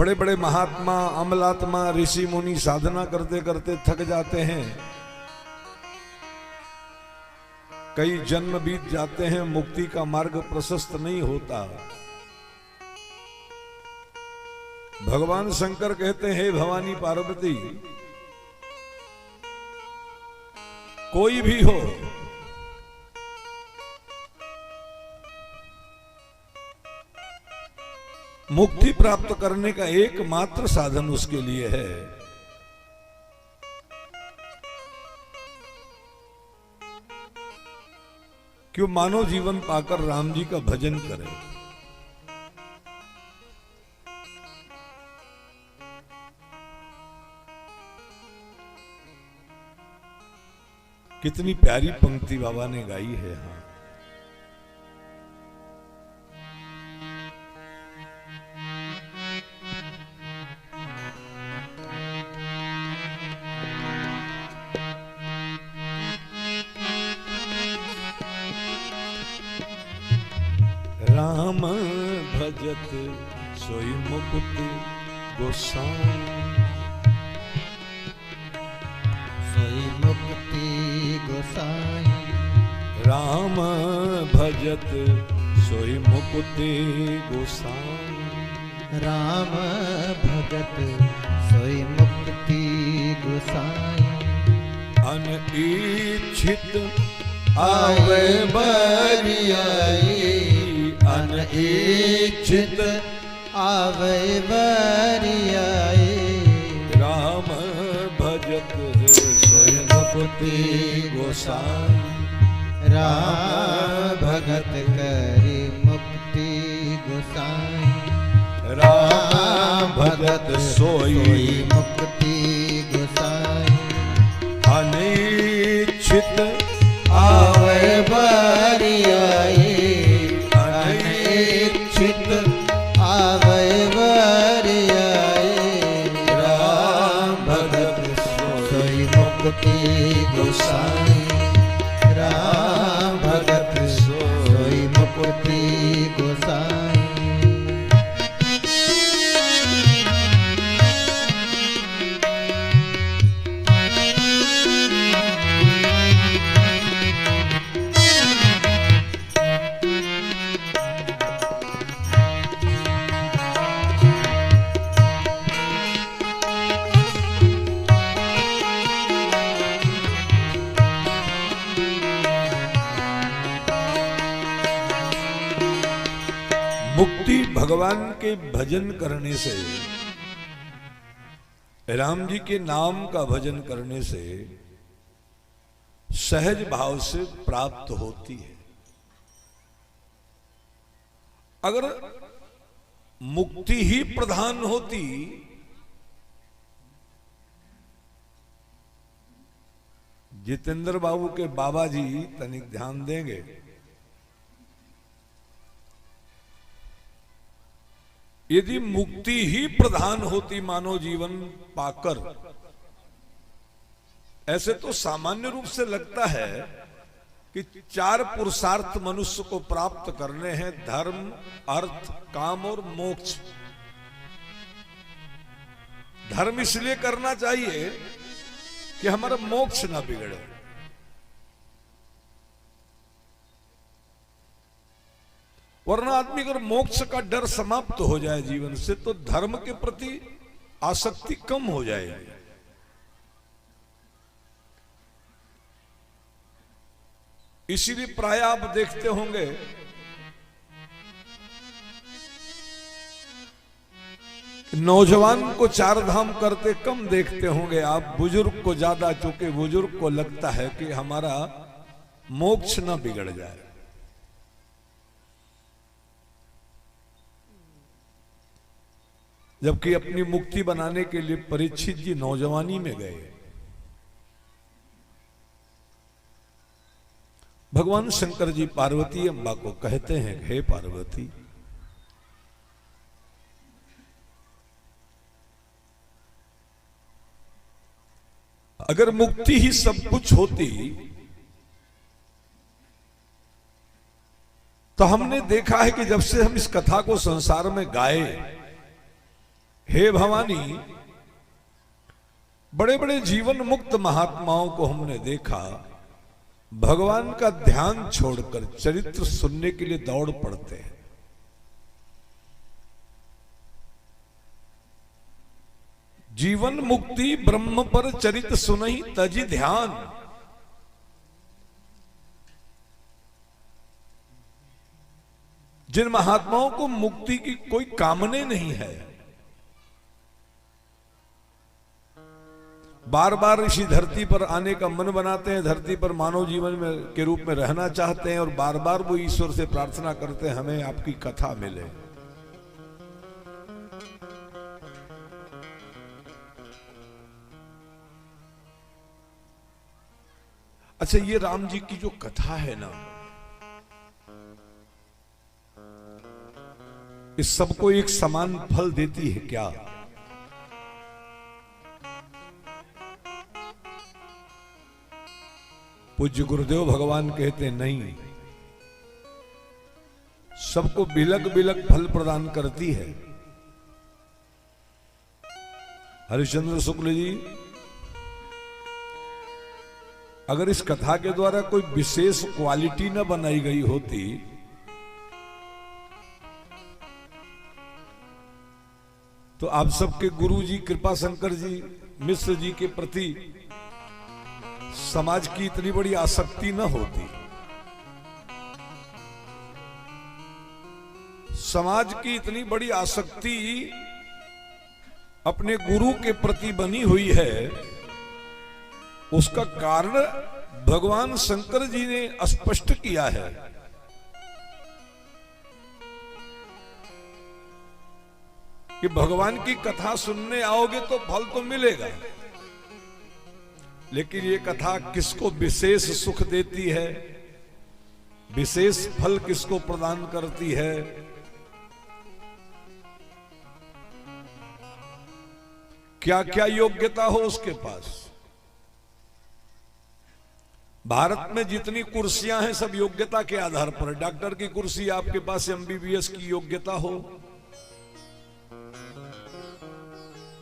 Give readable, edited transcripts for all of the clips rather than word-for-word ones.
बड़े बड़े महात्मा, अमलात्मा, ऋषि मुनि साधना करते करते थक जाते हैं, कई जन्म बीत जाते हैं, मुक्ति का मार्ग प्रशस्त नहीं होता। भगवान शंकर कहते हैं, हे भवानी पार्वती, कोई भी हो, मुक्ति प्राप्त करने का एकमात्र साधन उसके लिए है कि वो मानव जीवन पाकर राम जी का भजन करे। कितनी प्यारी पंक्ति बाबा ने गाई है। हाँ, राम भजत सोई मुक्ति गोसाई, सोई मुक्ति गोसाई। राम भजत सोई मुक्ति गोसाई, राम भजत सोई मुक्ति गोसाई। अनइच्छित आवे बरियाई, अनइच्छित आवे बरियाई। राम भजत सोई मुक्ति गोसाई, राम भगत करी मुक्ति गोसाई। राम भगत सोई मुक्ति गोसाई। अनिच्छित आवे बरियाई, अनिच्छित आवे बरियाई। राम भगत सोई मुक्ति गोसाई। राम भगत सोई मुक्ति गोसाई। मुक्ति भगवान के भजन करने से, राम जी के नाम का भजन करने से सहज भाव से प्राप्त होती है। अगर मुक्ति ही प्रधान होती जितेंद्र बाबू के बाबा जी तनिक ध्यान देंगे, यदि मुक्ति ही प्रधान होती मानव जीवन पाकर, ऐसे तो सामान्य रूप से लगता है कि चार पुरुषार्थ मनुष्य को प्राप्त करने हैं, धर्म, अर्थ, काम और मोक्ष। धर्म इसलिए करना चाहिए कि हमारा मोक्ष ना बिगड़े, वरना आदमी अगर मोक्ष का डर समाप्त हो जाए जीवन से तो धर्म के प्रति आसक्ति कम हो जाएगी। इसीलिए प्राय आप देखते होंगे नौजवान को चार धाम करते कम देखते होंगे आप, बुजुर्ग को ज्यादा, चूंकि बुजुर्ग को लगता है कि हमारा मोक्ष ना बिगड़ जाए। जबकि अपनी मुक्ति बनाने के लिए परीक्षित जी नौजवानी में गए। भगवान शंकर जी पार्वती अम्बा को कहते हैं, हे पार्वती, अगर मुक्ति ही सब कुछ होती तो हमने देखा है कि जब से हम इस कथा को संसार में गाए हे भवानी, बड़े बड़े जीवन मुक्त महात्माओं को हमने देखा भगवान का ध्यान छोड़कर चरित्र सुनने के लिए दौड़ पड़ते हैं। जीवन मुक्ति ब्रह्म पर चरित सुनहि तजी ध्यान। जिन महात्माओं को मुक्ति की कोई कामना नहीं है, बार बार इसी धरती पर आने का मन बनाते हैं, धरती पर मानव जीवन में के रूप में रहना चाहते हैं और बार बार वो ईश्वर से प्रार्थना करते हैं हमें आपकी कथा मिले। अच्छा, ये राम जी की जो कथा है ना, इस सबको एक समान फल देती है क्या? पूज्य गुरुदेव भगवान कहते नहीं, सबको बिलक बिलक फल प्रदान करती है। हरिश्चंद्र शुक्ल जी, अगर इस कथा के द्वारा कोई विशेष क्वालिटी न बनाई गई होती तो आप सबके गुरु जी कृपा शंकर जी मिश्र जी के प्रति समाज की इतनी बड़ी आसक्ति न होती। समाज की इतनी बड़ी आसक्ति अपने गुरु के प्रति बनी हुई है, उसका कारण भगवान शंकर जी ने स्पष्ट किया है। कि भगवान की कथा सुनने आओगे तो फल तो मिलेगा, लेकिन ये कथा किसको विशेष सुख देती है, विशेष फल किसको प्रदान करती है, क्या क्या योग्यता हो उसके पास। भारत में जितनी कुर्सियां हैं सब योग्यता के आधार पर। डॉक्टर की कुर्सी आपके पास MBBS की योग्यता हो,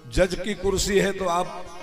जज की कुर्सी है तो आप